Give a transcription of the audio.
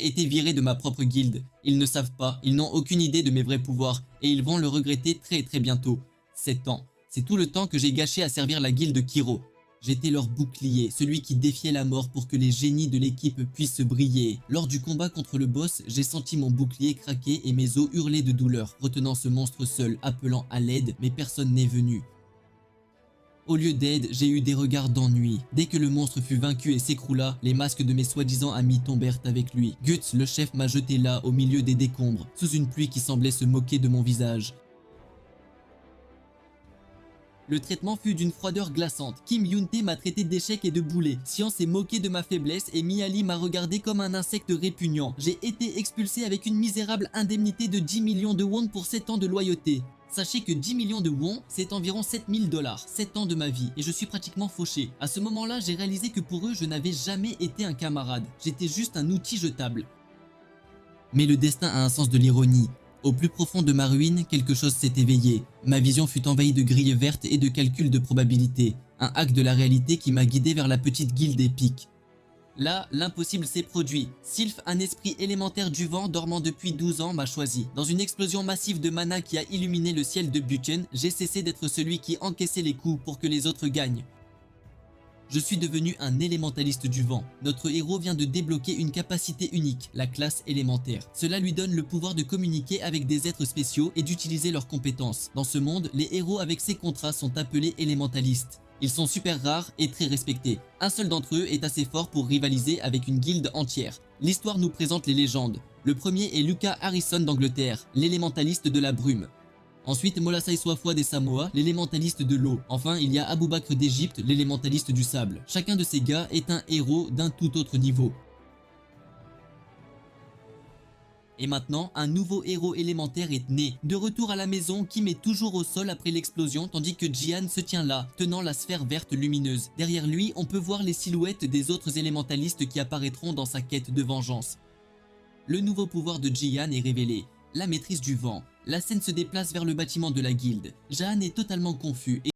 été viré de ma propre guilde. Ils ne savent pas, ils n'ont aucune idée de mes vrais pouvoirs, et ils vont le regretter très bientôt. 7 ans. C'est tout le temps que j'ai gâché à servir la guilde Kiro. J'étais leur bouclier, celui qui défiait la mort pour que les génies de l'équipe puissent briller. Lors du combat contre le boss, j'ai senti mon bouclier craquer et mes os hurler de douleur, retenant ce monstre seul, appelant à l'aide, mais personne n'est venu. Au lieu d'aide, j'ai eu des regards d'ennui. Dès que le monstre fut vaincu et s'écroula, les masques de mes soi-disant amis tombèrent avec lui. Guts, le chef, m'a jeté là, au milieu des décombres, sous une pluie qui semblait se moquer de mon visage. Le traitement fut d'une froideur glaçante. Kim Yoon-tae m'a traité d'échec et de boulet. Xian s'est moqué de ma faiblesse et Mi-Ali m'a regardé comme un insecte répugnant. J'ai été expulsé avec une misérable indemnité de 10 millions de won pour 7 ans de loyauté. Sachez que 10 millions de won, c'est environ 7000 $, 7 ans de ma vie, et je suis pratiquement fauché. À ce moment-là, j'ai réalisé que pour eux, je n'avais jamais été un camarade. J'étais juste un outil jetable. Mais le destin a un sens de l'ironie. Au plus profond de ma ruine, quelque chose s'est éveillé. Ma vision fut envahie de grilles vertes et de calculs de probabilité. Un hack de la réalité qui m'a guidé vers la petite guilde épique. Là, l'impossible s'est produit. Sylph, un esprit élémentaire du vent dormant depuis 12 ans, m'a choisi. Dans une explosion massive de mana qui a illuminé le ciel de Buchen, j'ai cessé d'être celui qui encaissait les coups pour que les autres gagnent. Je suis devenu un élémentaliste du vent. Notre héros vient de débloquer une capacité unique, la classe élémentaire. Cela lui donne le pouvoir de communiquer avec des êtres spéciaux et d'utiliser leurs compétences. Dans ce monde, les héros avec ces contrats sont appelés élémentalistes. Ils sont super rares et très respectés. Un seul d'entre eux est assez fort pour rivaliser avec une guilde entière. L'histoire nous présente les légendes. Le premier est Lucas Harrison d'Angleterre, l'élémentaliste de la brume. Ensuite, Molassai Soifwa des Samoa, l'élémentaliste de l'eau. Enfin, il y a Abou Bakr d'Égypte, l'élémentaliste du sable. Chacun de ces gars est un héros d'un tout autre niveau. Et maintenant, un nouveau héros élémentaire est né. De retour à la maison, Kim est toujours au sol après l'explosion, tandis que Jian se tient là, tenant la sphère verte lumineuse. Derrière lui, on peut voir les silhouettes des autres élémentalistes qui apparaîtront dans sa quête de vengeance. Le nouveau pouvoir de Jian est révélé, la maîtrise du vent. La scène se déplace vers le bâtiment de la guilde. Jahan est totalement confus et